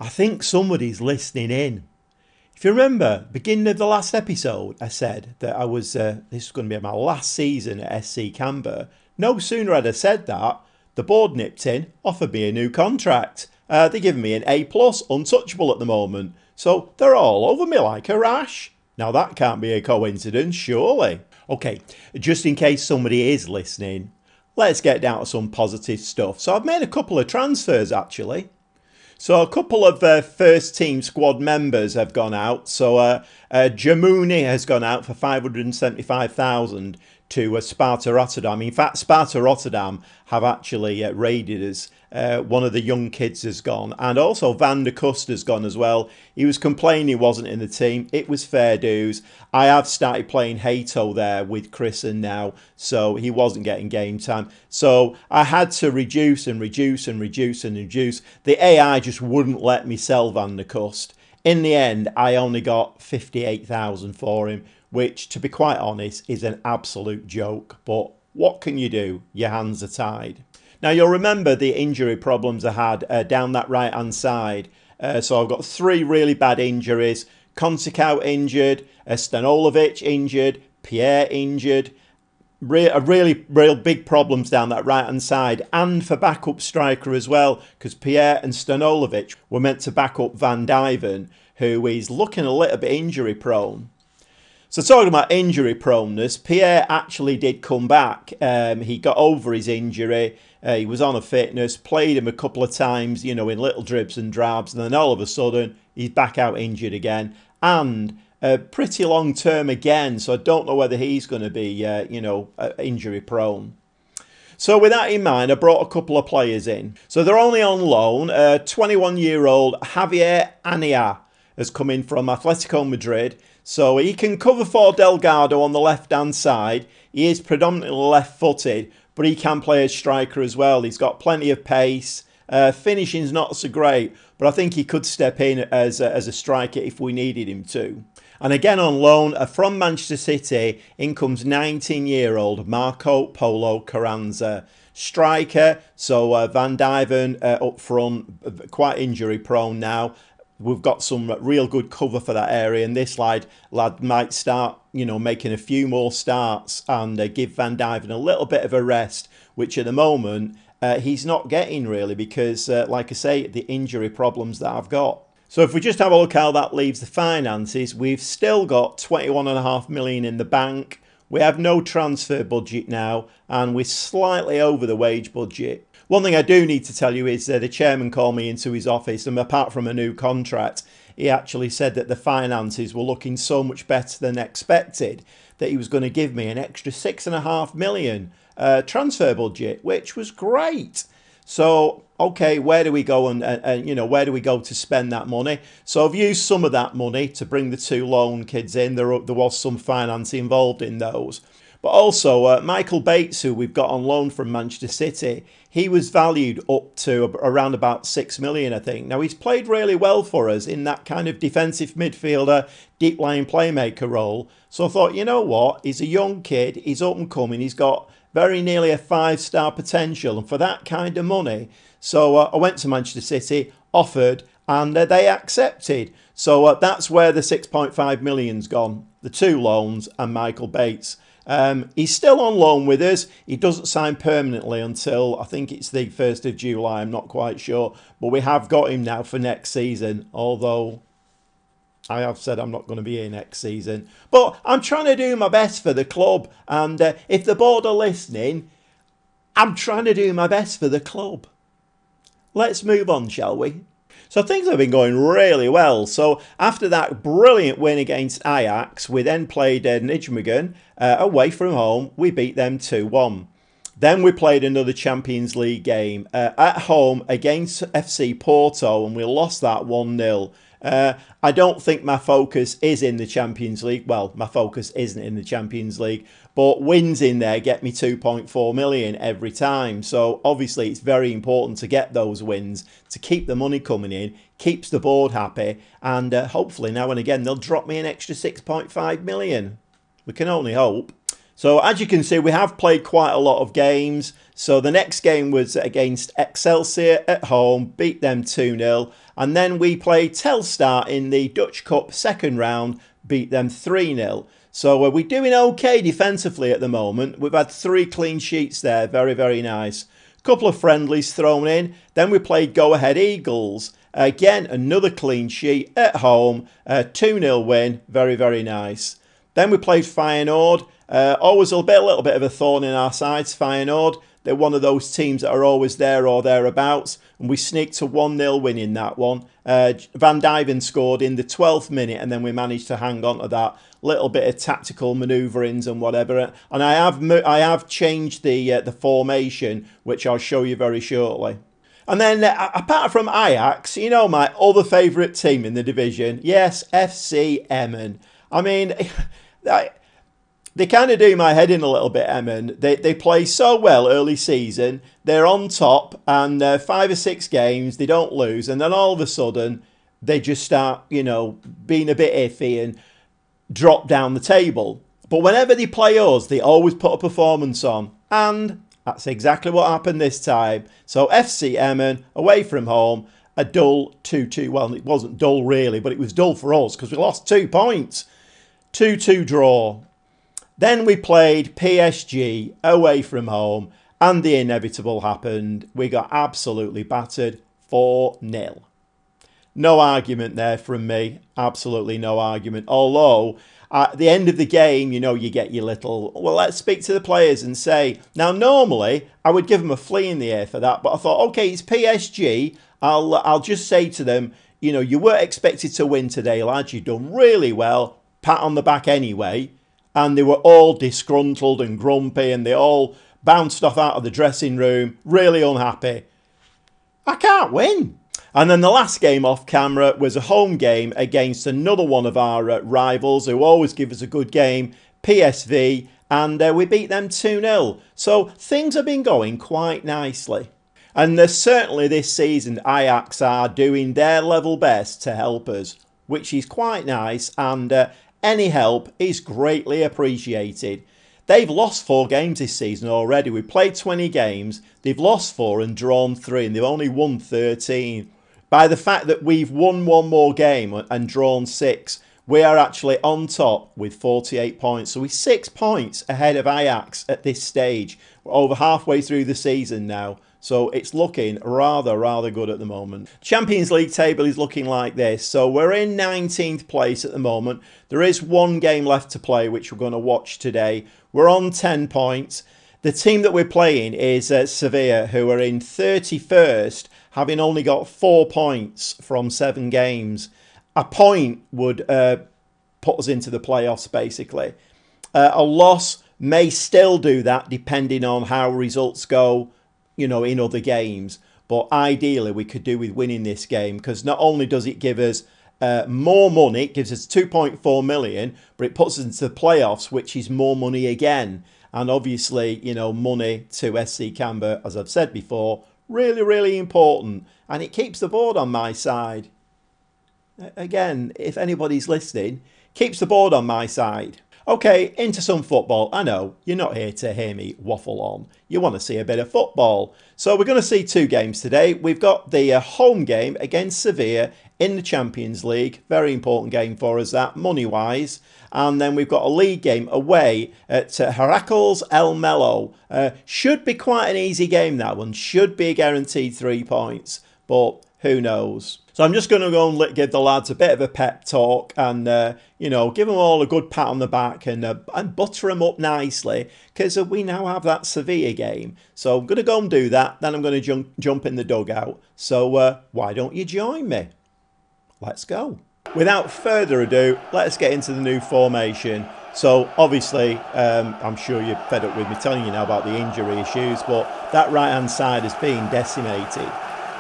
I think somebody's listening in. If you remember, beginning of the last episode, I said that this was going to be my last season at SC Cambuur. No sooner had I said that, the board nipped in, offered me a new contract. They're giving me an A+, untouchable at the moment. So they're all over me like a rash. Now that can't be a coincidence, surely. Okay, just in case somebody is listening, let's get down to some positive stuff. So I've made a couple of transfers actually. So a couple of first team squad members have gone out. So Jamuni has gone out for 575,000 to Sparta Rotterdam. In fact, Sparta Rotterdam have actually raided us. One of the young kids has gone, and also Van der Kust has gone as well. He was complaining he wasn't in the team. It was fair dues. I have started playing Hato there with Chris and now, so he wasn't getting game time. So I had to reduce and reduce and reduce and reduce. The AI just wouldn't let me sell Van der Kust. In the end, I only got 58,000 for him, which, to be quite honest, is an absolute joke. But what can you do? Your hands are tied. Now, you'll remember the injury problems I had down that right-hand side. So I've got 3 really bad injuries. Konsikau injured, Stanojevic injured, Pierre injured. Real big problems down that right-hand side. And for backup striker as well, because Pierre and Stanojevic were meant to back up Van Dijven, who is looking a little bit injury-prone. So talking about injury proneness, Pierre actually did come back. He got over his injury. He was on a fitness, played him a couple of times, in little dribs and drabs. And then all of a sudden, he's back out injured again. And pretty long term again. So I don't know whether he's going to be, injury prone. So with that in mind, I brought a couple of players in. So they're only on loan. 21-year-old Javier Ania has come in from Atletico Madrid. So he can cover for Delgado on the left-hand side. He is predominantly left-footed, but he can play as striker as well. He's got plenty of pace. Finishing's not so great, but I think he could step in as a striker if we needed him to. And again on loan from Manchester City, in comes 19-year-old Marco Polo Carranza. Striker, so Van Dijven up front, quite injury-prone now. We've got some real good cover for that area, and this lad might start, making a few more starts and give Van Dijven a little bit of a rest, which at the moment he's not getting really because, like I say, the injury problems that I've got. So if we just have a look how that leaves the finances, we've still got 21.5 million in the bank. We have no transfer budget now, and we're slightly over the wage budget. One thing I do need to tell you is the chairman called me into his office, and apart from a new contract, he actually said that the finances were looking so much better than expected that he was going to give me an extra 6.5 million transfer budget, which was great. So, okay, where do we go and where do we go to spend that money? So I've used some of that money to bring the 2 loan kids in. There was some finance involved in those. But also, Michael Bates, who we've got on loan from Manchester City, he was valued up to around about 6 million, I think. Now, he's played really well for us in that kind of defensive midfielder, deep line playmaker role. So I thought, you know what? He's a young kid. He's up and coming. He's got very nearly a 5-star potential. And for that kind of money, so I went to Manchester City, offered, and they accepted. So that's where the 6.5 million's gone. The 2 loans and Michael Bates. He's still on loan with us. He doesn't sign permanently until I think it's the 1st of July. I'm not quite sure. But we have got him now for next season. Although I have said I'm not going to be here next season. But I'm trying to do my best for the club. And if the board are listening, I'm trying to do my best for the club. Let's move on, shall we? So things have been going really well. So after that brilliant win against Ajax, we then played Nijmegen away from home. We beat them 2-1. Then we played another Champions League game at home against FC Porto, and we lost that 1-0. I don't think my focus is in the Champions League. Well, my focus isn't in the Champions League, but wins in there get me 2.4 million every time. So obviously it's very important to get those wins to keep the money coming in, keeps the board happy, and hopefully now and again they'll drop me an extra 6.5 million. We can only hope. So as you can see, we have played quite a lot of games. So the next game was against Excelsior at home, beat them 2-0. And then we played Telstar in the Dutch Cup second round, beat them 3-0. So we're doing okay defensively at the moment. We've had 3 clean sheets there, very, very nice. Couple of friendlies thrown in. Then we played Go Ahead Eagles. Again, another clean sheet at home, 2-0 win, very, very nice. Then we played Feyenoord. Always a little bit of a thorn in our sides, Feyenoord. They're one of those teams that are always there or thereabouts. And we sneaked a 1-0 win in that one. Van Dijven scored in the 12th minute, and then we managed to hang on to that. Little bit of tactical manoeuvrings and whatever. And I have changed the formation, which I'll show you very shortly. And then, apart from Ajax, you know my other favourite team in the division. Yes, FC Emmen. I mean, they kind of do my head in a little bit, Emmen. They play so well early season. They're on top, and 5 or 6 games, they don't lose. And then all of a sudden, they just start, being a bit iffy and drop down the table. But whenever they play us, they always put a performance on. And that's exactly what happened this time. So FC Emmen, away from home, a dull 2-2. Well, it wasn't dull really, but it was dull for us because we lost 2 points. 2-2 draw. Then we played PSG away from home, and the inevitable happened. We got absolutely battered 4-0. No argument there from me. Absolutely no argument. Although, at the end of the game, you get your little, well, let's speak to the players and say, now normally I would give them a flea in the air for that, but I thought, okay, it's PSG. I'll just say to them, you were expected to win today, lads. You've done really well. Pat on the back anyway. And they were all disgruntled and grumpy, and they all bounced off out of the dressing room, really unhappy. I can't win. And then the last game off camera was a home game against another one of our rivals who always give us a good game, PSV, and we beat them 2-0. So things have been going quite nicely. And certainly this season, Ajax are doing their level best to help us, which is quite nice, and any help is greatly appreciated. They've lost 4 games this season already. We played 20 games. They've lost 4 and drawn 3, and they've only won 13. By the fact that we've won 1 more game and drawn 6, we are actually on top with 48 points. So we're 6 points ahead of Ajax at this stage. We're over halfway through the season now. So it's looking rather good at the moment. Champions League table is looking like this. So we're in 19th place at the moment. There is 1 game left to play, which we're going to watch today. We're on 10 points. The team that we're playing is Sevilla, who are in 31st, having only got 4 points from 7 games. A point would put us into the playoffs, basically. A loss may still do that, depending on how results go, in other games. But ideally, we could do with winning this game, because not only does it give us more money, it gives us 2.4 million, but it puts us into the playoffs, which is more money again. And obviously, money to SC Cambuur, as I've said before, really important. And it keeps the board on my side. Again, if anybody's listening, keeps the board on my side. Okay, into some football. I know, you're not here to hear me waffle on. You want to see a bit of football. So we're going to see 2 games today. We've got the home game against Sevilla in the Champions League. Very important game for us, that, money-wise. And then we've got a league game away at Heracles Almelo. Should be quite an easy game, that one. Should be a guaranteed 3 points. But who knows? So I'm just going to go and give the lads a bit of a pep talk and, give them all a good pat on the back and butter them up nicely, because we now have that Sevilla game. So I'm going to go and do that. Then I'm going to jump in the dugout. So why don't you join me? Let's go. Without further ado, let's get into the new formation. So obviously, I'm sure you're fed up with me telling you now about the injury issues, but that right-hand side has been decimated.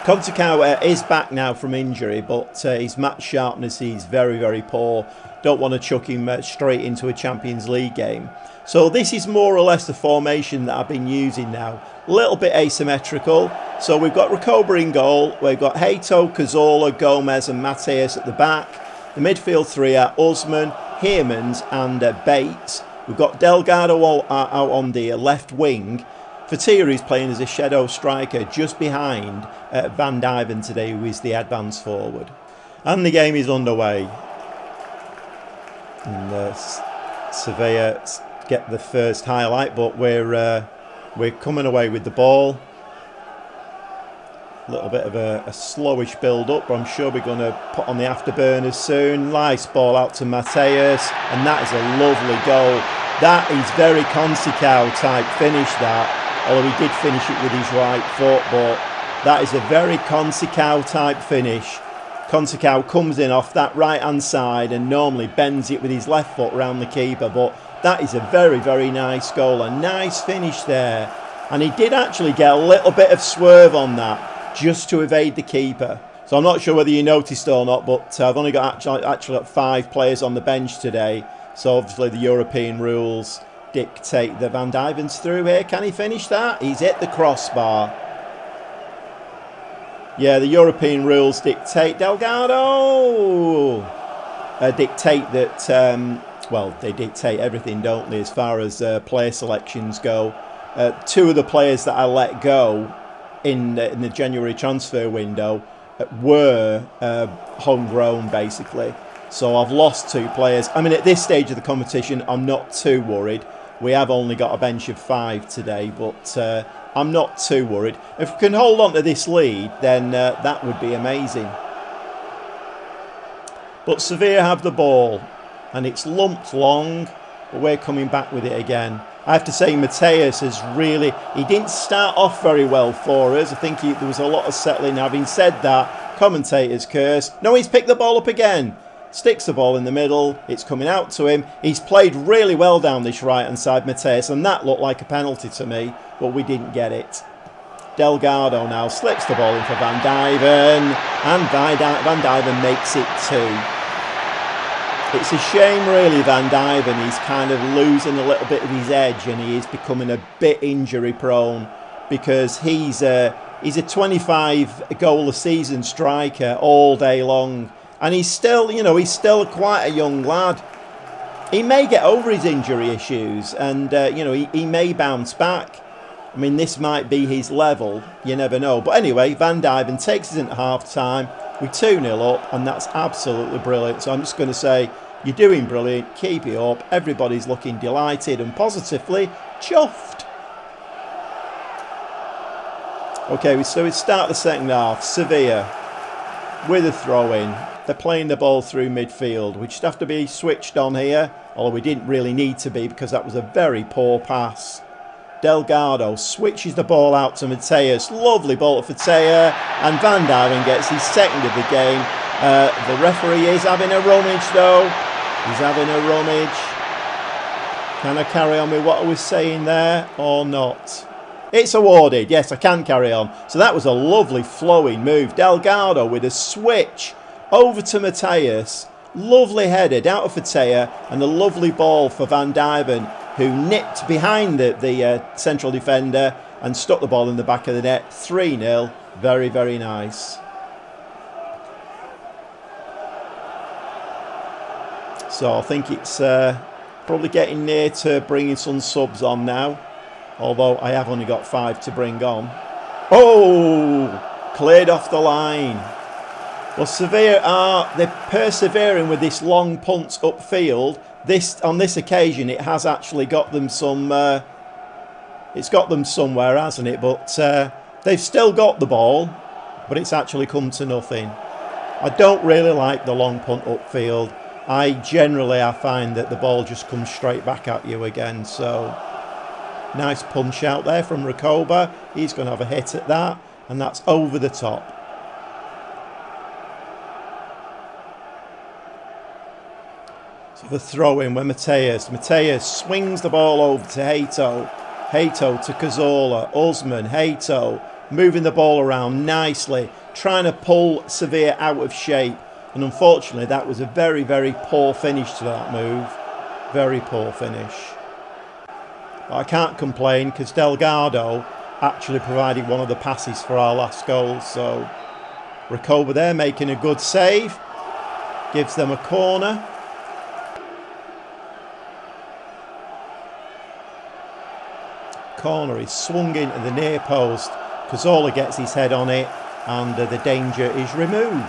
Kontakau is back now from injury, but his match sharpness is very poor. Don't want to chuck him straight into a Champions League game. So this is more or less the formation that I've been using now. A little bit asymmetrical. So we've got Recoba in goal. We've got Hato, Cazorla, Gomez and Mateus at the back. The midfield 3 are Usman, Heermans and Bates. We've got Delgado out on the left wing. Fattia is playing as a shadow striker just behind Van Dijven today, who is the advance forward. And the game is underway. And Sevilla get the first highlight, but we're coming away with the ball. A little bit of a slowish build-up, but I'm sure we're going to put on the afterburners soon. Nice ball out to Mateus, and that is a lovely goal. That is very Conceição type finish, that, although he did finish it with his right foot, but that is a very Conceição type finish. Conceição comes in off that right-hand side and normally bends it with his left foot around the keeper, but that is a very, very nice goal. A nice finish there. And he did actually get a little bit of swerve on that just to evade the keeper. So I'm not sure whether you noticed or not, but I've only got actually got 5 players on the bench today. So obviously the European rules dictate that Van Dijven's through here. Can he finish that? He's hit the crossbar. Yeah, the European rules dictate Delgado. Dictate that, well, they dictate everything, don't they, as far as player selections go. 2 of the players that I let go in the January transfer window were homegrown, basically. So I've lost 2 players. I mean, at this stage of the competition, I'm not too worried. We have only got a bench of 5 today, but I'm not too worried. If we can hold on to this lead, then that would be amazing. But Sevilla have the ball, and it's lumped long, but we're coming back with it again. I have to say, Mateus has really... He didn't start off very well for us. I think there was a lot of settling. Having said that, commentators curse. No, he's picked the ball up again. Sticks the ball in the middle. It's coming out to him. He's played really well down this right-hand side, Mateus, and that looked like a penalty to me, but we didn't get it. Delgado now slips the ball in for Van Dijven, and Van Dijven makes it 2. It's a shame, really, Van Dijven. He's kind of losing a little bit of his edge, and he is becoming a bit injury-prone, because he's a 25-goal-a-season striker all day long. And he's still, you know, he's still quite a young lad. He may get over his injury issues and, you know, he may bounce back. I mean, this might be his level. You never know. But anyway, Van Dijven takes us into half-time. We're 2-0 up, and that's absolutely brilliant. So I'm just going to say, you're doing brilliant. Keep it up. Everybody's looking delighted and positively chuffed. Okay, so we start the second half. Sevilla with a throw-in. They're playing the ball through midfield. We just have to be switched on here, although we didn't really need to be because that was a very poor pass. Delgado switches the ball out to Mateus. Lovely ball to Fattia, and Van Dijven gets his second of the game. The referee is having a rummage though. He's having a rummage. Can I carry on with what I was saying there or not? It's awarded. Yes, I can carry on. So that was a lovely flowing move. Delgado with a switch over to Mateus. Lovely header out of Fattia, and a lovely ball for Van Dijven, who nipped behind the central defender and stuck the ball in the back of the net. 3-0. Very, very nice. So I think it's probably getting near to bringing some subs on now, although I have only got 5 to bring on. Oh! Cleared off the line. Well, Sevilla they're persevering with this long punt upfield. On this occasion, it has actually got them some. It's got them somewhere, hasn't it? But they've still got the ball, but it's actually come to nothing. I don't really like the long punt upfield. I find that the ball just comes straight back at you again. So nice punch out there from Recoba. He's going to have a hit at that, and that's over the top. The throw-in where Mateus swings the ball over to Hato to Cazorla, Usman, Hato, moving the ball around nicely, trying to pull Sevilla out of shape, and unfortunately that was a very, very poor finish to that move. Very poor finish. But I can't complain because Delgado actually provided one of the passes for our last goal. So Recoba there making a good save, gives them a corner. corner is swung into the near post. Cazorla gets his head on it and the danger is removed.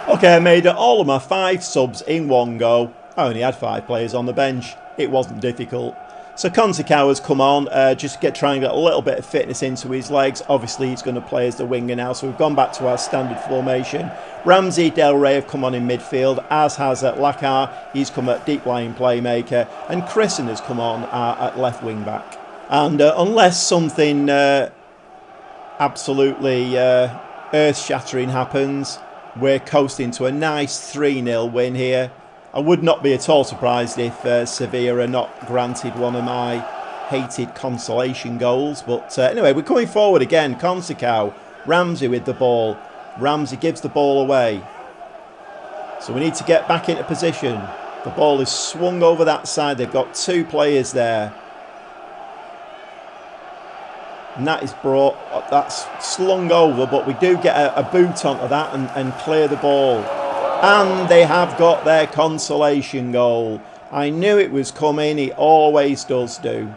Okay, I made all of my 5 subs in one go. I only had 5 players on the bench. It wasn't difficult. So Consecao has come on, just try and get a little bit of fitness into his legs. Obviously he's going to play as the winger now, so we've gone back to our standard formation. Ramsey, Del Rey have come on in midfield, as has Lakar. He's come at deep lying playmaker, and Christen has come on at left wing back. And unless something absolutely earth-shattering happens, we're coasting to a nice 3-0 win here. I would not be at all surprised if Sevilla are not granted one of my hated consolation goals. But anyway, we're coming forward again. Consecao, Ramsey with the ball. Ramsey gives the ball away. So we need to get back into position. The ball is swung over that side. They've got 2 players there. And that is that's slung over, but we do get a boot onto that and clear the ball. And they have got their consolation goal. I knew it was coming. It always does do.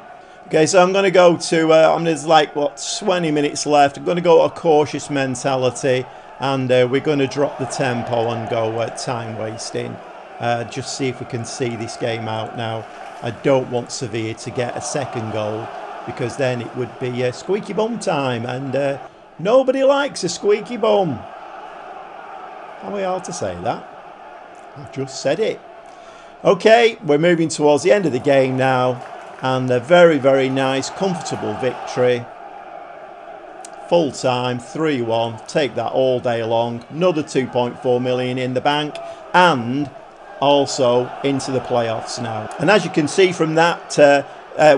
Okay, so I'm going to go to, there's like, 20 minutes left. I'm going to go a cautious mentality. And we're going to drop the tempo and go time wasting. Just see if we can see this game out now. I don't want Sevilla to get a second goal, because then it would be squeaky bum time. And nobody likes a squeaky bum. How are we hard to say that? I've just said it. Okay, we're moving towards the end of the game now. And a very, very nice, comfortable victory. Full time, 3-1. Take that all day long. Another 2.4 million in the bank. And also into the playoffs now. And as you can see from that,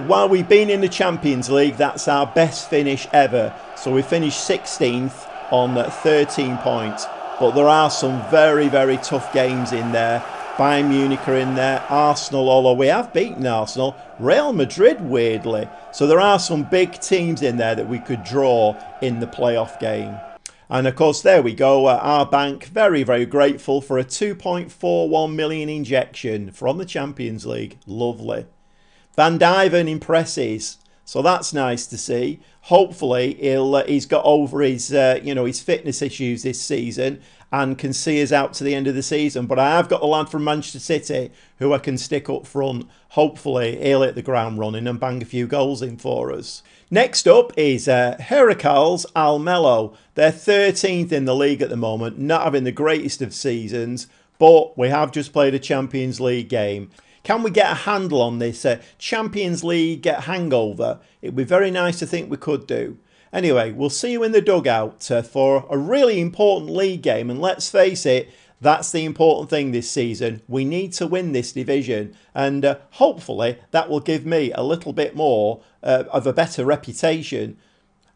while we've been in the Champions League, that's our best finish ever. So we finished 16th on 13 points. But there are some very, very tough games in there. Bayern Munich are in there. Arsenal, although we have beaten Arsenal. Real Madrid, weirdly. So there are some big teams in there that we could draw in the playoff game. And of course, there we go. Our bank, very, very grateful for a 2.41 million injection from the Champions League. Lovely. Van Dijven impresses. So that's nice to see. Hopefully he's got over his his fitness issues this season and can see us out to the end of the season. But I have got the lad from Manchester City who I can stick up front. Hopefully he'll hit the ground running and bang a few goals in for us. Next up is Heracles Almelo. They're 13th in the league at the moment, not having the greatest of seasons, but we have just played a Champions League game. Can we get a handle on this Champions League hangover? It would be very nice to think we could do. Anyway, we'll see you in the dugout for a really important league game. And let's face it, that's the important thing this season. We need to win this division. And hopefully that will give me a little bit more of a better reputation.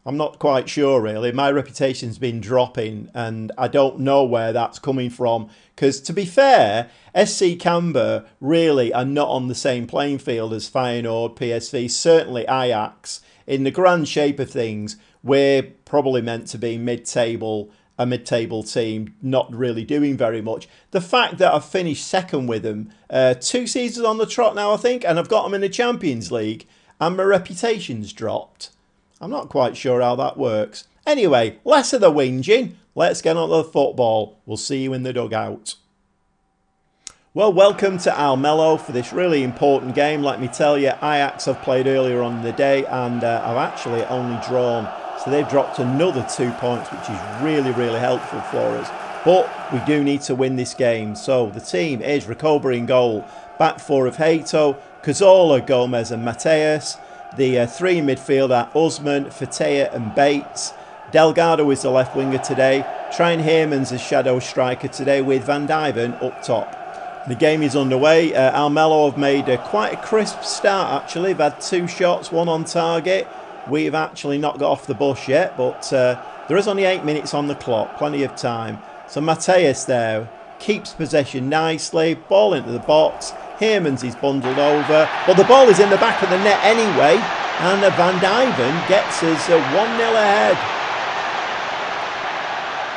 I'm not quite sure, really. My reputation's been dropping and I don't know where that's coming from. Because, to be fair, SC Cambuur really are not on the same playing field as Feyenoord, PSV, certainly Ajax. In the grand shape of things, we're probably meant to be a mid-table team, not really doing very much. The fact that I've finished second with them, 2 seasons on the trot now, I think, and I've got them in the Champions League, and my reputation's dropped. I'm not quite sure how that works. Anyway, less of the whinging. Let's get on to the football. We'll see you in the dugout. Well, welcome to Almelo for this really important game. Let me tell you, Ajax have played earlier on in the day and have actually only drawn. So they've dropped another 2 points, which is really, really helpful for us. But we do need to win this game. So the team is Recoba in goal. Back four of Hato, Cazorla, Gomez and Mateus. The 3 in midfield are Usman, Fatea and Bates. Delgado is the left winger today. Trine Heermans as shadow striker today with Van Dijven up top. The game is underway. Almelo have made quite a crisp start actually. They've had 2 shots, 1 on target. We've actually not got off the bus yet, but there is only 8 minutes on the clock, plenty of time. So Mateus there keeps possession nicely, ball into the box. Heermans is bundled over, but the ball is in the back of the net anyway, and Van Dijven gets us 1-0 ahead.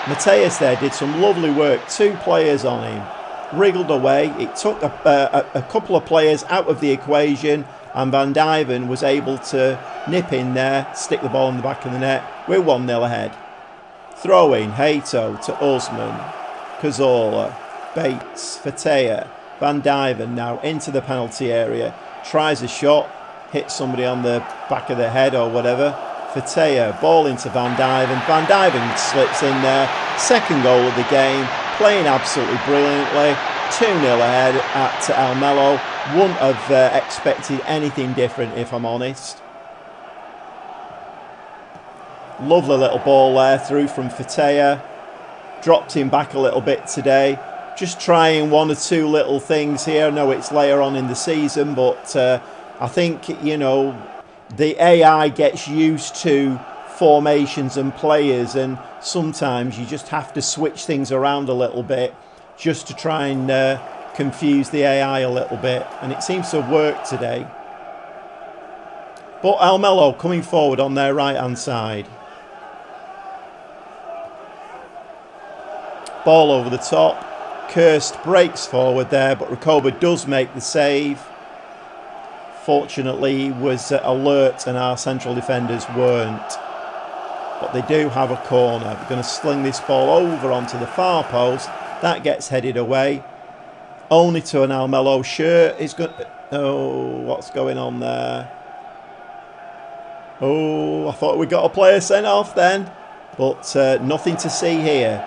Mateus there did some lovely work, 2 players on him, wriggled away. It took a couple of players out of the equation, and Van Dijven was able to nip in there, stick the ball in the back of the net. We're 1-0 ahead. Throw-in, Hato to Usman, Cazorla, Bates, Fatea, Van Dijven now into the penalty area, tries a shot, hits somebody on the back of the head or whatever. Fatea, ball into Van Dijven. Van Dijven slips in there. Second goal of the game, playing absolutely brilliantly. 2-0 ahead at Almelo. Wouldn't have expected anything different, if I'm honest. Lovely little ball there through from Fatea. Dropped him back a little bit today. Just trying one or two little things here. I know it's later on in the season, but I think, you know, the AI gets used to formations and players, and sometimes you just have to switch things around a little bit just to try and confuse the AI a little bit, and it seems to have worked today. But Almelo coming forward on their right hand side. Ball over the top. Kirst breaks forward there, but Recoba does make the save. Fortunately, he was alert and our central defenders weren't. But they do have a corner. They're going to sling this ball over onto the far post. That gets headed away. Only to an Almelo shirt. Oh, what's going on there? Oh, I thought we got a player sent off then. But nothing to see here.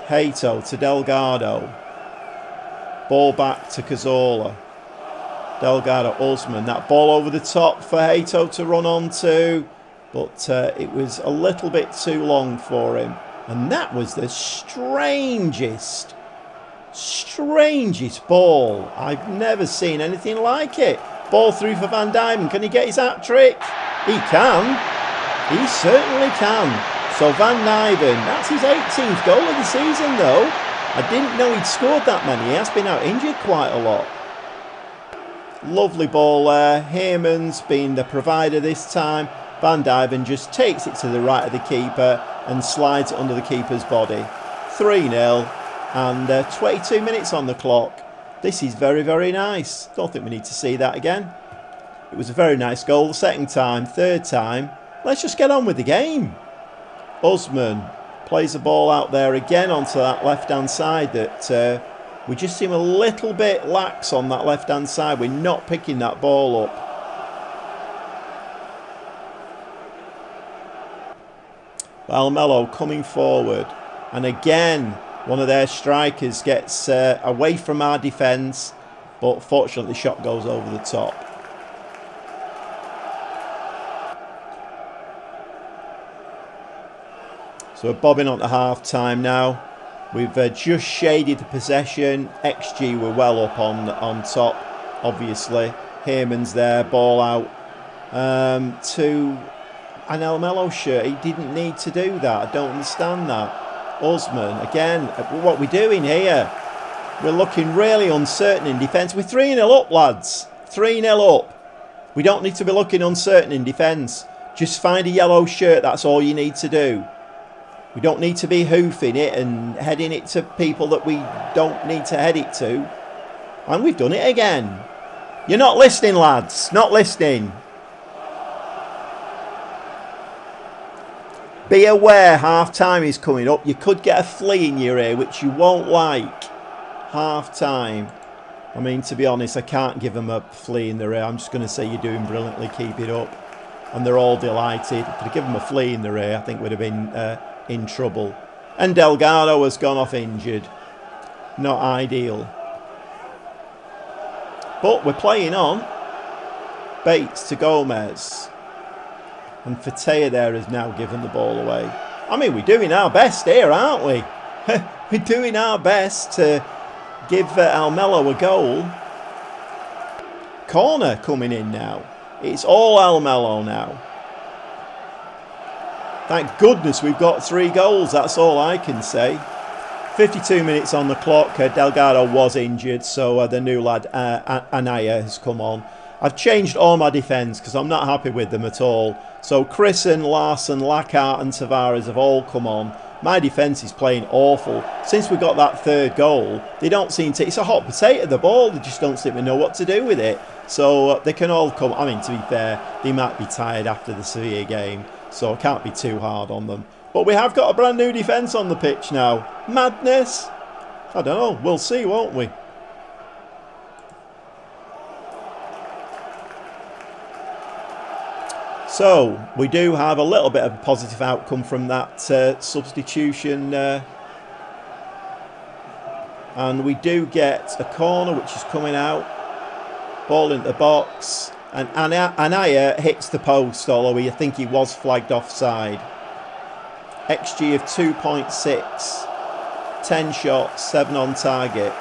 Hato to Delgado. Ball back to Cazorla. Delgado, Usman. That ball over the top for Hato to run onto. But it was a little bit too long for him. And that was the strangest ball. I've never seen anything like it. Ball through for Van Dijven. Can he get his hat-trick? He can. He certainly can. So Van Dijven, that's his 18th goal of the season though. I didn't know he'd scored that many. He has been out injured quite a lot. Lovely ball there. Heermans being the provider this time. Van Dijven just takes it to the right of the keeper and slides it under the keeper's body. 3-0 and 22 minutes on the clock. This is very, very nice. Don't think we need to see that again. It was a very nice goal the second time, third time. Let's just get on with the game. Usman plays the ball out there again onto that left-hand side that we just seem a little bit lax on that left-hand side. We're not picking that ball up. Almelo coming forward. And again, one of their strikers gets away from our defence. But fortunately, the shot goes over the top. So we're bobbing on to half-time now. We've just shaded the possession. XG we're well up on top, obviously. Heermans there, ball out to an Almelo shirt. He didn't need to do that. I don't understand that. Usman, again, what we're doing here. We're looking really uncertain in defence. We're 3-0 up, lads. 3-0 up. We don't need to be looking uncertain in defence. Just find a yellow shirt, that's all you need to do. We don't need to be hoofing it and heading it to people that we don't need to head it to. And we've done it again. You're not listening, lads. Not listening. Be aware, half-time is coming up. You could get a flea in your ear, which you won't like. Half-time. I mean, to be honest, I can't give them a flea in their ear. I'm just going to say you're doing brilliantly. Keep it up. And they're all delighted. If I'd give them a flea in their ear, I think we'd have been in trouble. And Delgado has gone off injured. Not ideal. But we're playing on. Bates to Gomez. And Fatea there has now given the ball away. I mean, we're doing our best here, aren't we? We're doing our best to give Almelo a goal. Corner coming in now. It's all Almelo now. Thank goodness we've got 3 goals. That's all I can say. 52 minutes on the clock. Delgado was injured, so the new lad, Anaya, has come on. I've changed all my defence because I'm not happy with them at all. So Christen, Larsson, Lacart and Tavares have all come on. My defence is playing awful. Since we got that third goal, they don't seem to... It's a hot potato, the ball. They just don't seem to know what to do with it. So they can all come... I mean, to be fair, they might be tired after the Sevilla game, so I can't be too hard on them. But we have got a brand new defence on the pitch now. Madness? I don't know. We'll see, won't we? So, we do have a little bit of a positive outcome from that substitution. And we do get a corner which is coming out. Ball into the box. And Anaya hits the post, although I think he was flagged offside. XG of 2.6. 10 shots, 7 on target.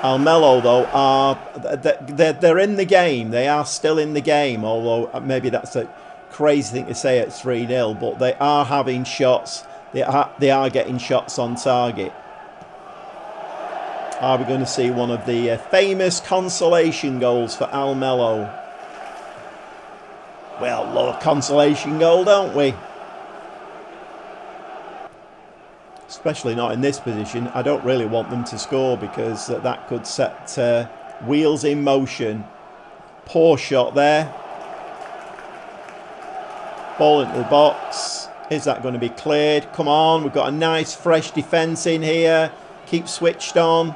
Almelo, though, they're in the game. They are still in the game, although maybe that's a crazy thing to say at 3-0, but they are having shots. They are getting shots on target. Are we going to see one of the famous consolation goals for Almelo? Well, love a consolation goal, don't we? Especially not in this position. I don't really want them to score because that could set wheels in motion. Poor shot there. Ball into the box. Is that going to be cleared? Come on, we've got a nice fresh defence in here. Keep switched on.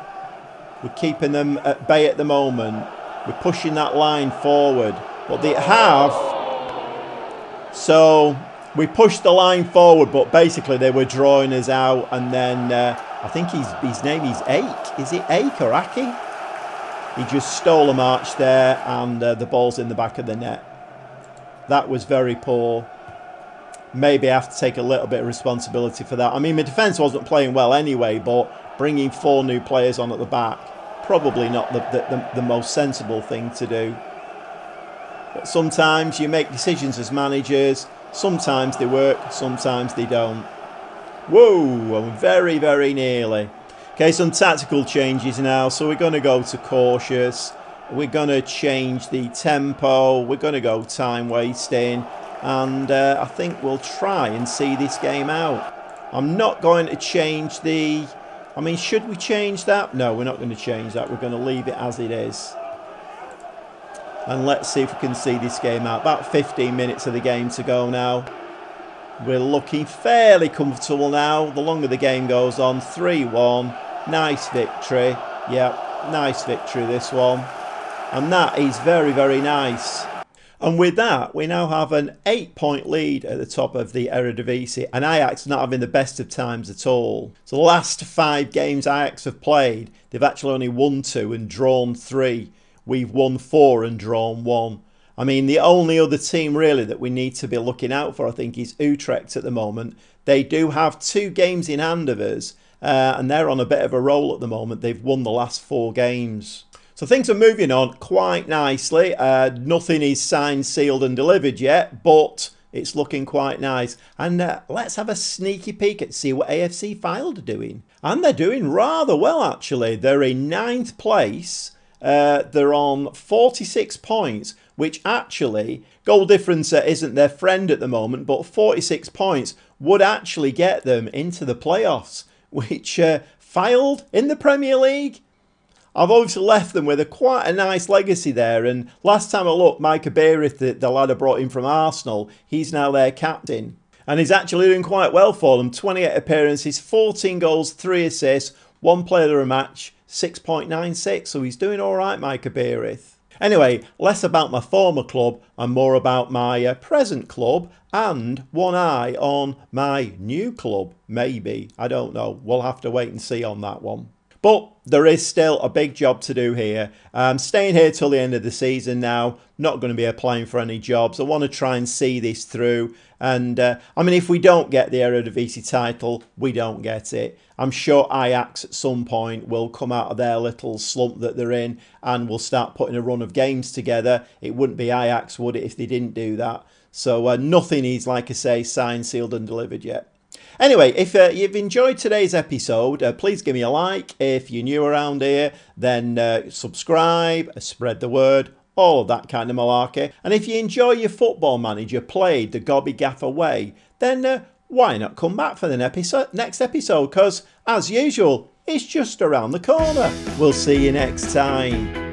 We're keeping them at bay at the moment. We're pushing that line forward. But they have. So we pushed the line forward, but basically they were drawing us out. And then I think his name is Ake. Is it Ake or Aki? He just stole a march there, and the ball's in the back of the net. That was very poor. Maybe I have to take a little bit of responsibility for that. I mean, my defence wasn't playing well anyway, but bringing 4 new players on at the back, probably not the most sensible thing to do. But sometimes you make decisions as managers. Sometimes they work, sometimes they don't. Whoa, I'm very, very nearly. Okay, some tactical changes now. So we're going to go to cautious. We're going to change the tempo. We're going to go time wasting. And I think we'll try and see this game out. I'm not going to change the... I mean, should we change that? No, we're not going to change that. We're going to leave it as it is. And let's see if we can see this game out. About 15 minutes of the game to go now. We're looking fairly comfortable now. The longer the game goes on. 3-1. Nice victory. Yep, nice victory this one. And that is very, very nice. And with that, we now have an 8-point lead at the top of the Eredivise, and Ajax not having the best of times at all. So the last 5 games Ajax have played, they've actually only won 2 and drawn 3. We've won 4 and drawn 1. I mean, the only other team really that we need to be looking out for, I think, is Utrecht at the moment. They do have 2 games in hand of us, and they're on a bit of a roll at the moment. They've won the last 4 games. So things are moving on quite nicely. Nothing is signed, sealed and delivered yet, but it's looking quite nice. And let's have a sneaky peek at see what AFC Filed are doing. And they're doing rather well, actually. They're in 9th place. They're on 46 points, which actually, goal difference isn't their friend at the moment, but 46 points would actually get them into the playoffs, which Filed in the Premier League. I've obviously left them with quite a nice legacy there. And last time I looked, Micah Beirith, the lad I brought in from Arsenal, he's now their captain. And he's actually doing quite well for them. 28 appearances, 14 goals, 3 assists, 1 player of a match, 6.96. So he's doing all right, Micah Beirith. Anyway, less about my former club and more about my present club, and one eye on my new club, maybe. I don't know. We'll have to wait and see on that one. But there is still a big job to do here. I'm staying here till the end of the season now. Not going to be applying for any jobs. I want to try and see this through. And I mean, if we don't get the Eredivise title, we don't get it. I'm sure Ajax at some point will come out of their little slump that they're in and will start putting a run of games together. It wouldn't be Ajax, would it, if they didn't do that? So nothing is, like I say, signed, sealed and delivered yet. Anyway, if you've enjoyed today's episode, please give me a like. If you're new around here, then subscribe, spread the word, all of that kind of malarkey. And if you enjoy your Football Manager played the Gobby Gaffer way, then why not come back for the next episode? Because, as usual, it's just around the corner. We'll see you next time.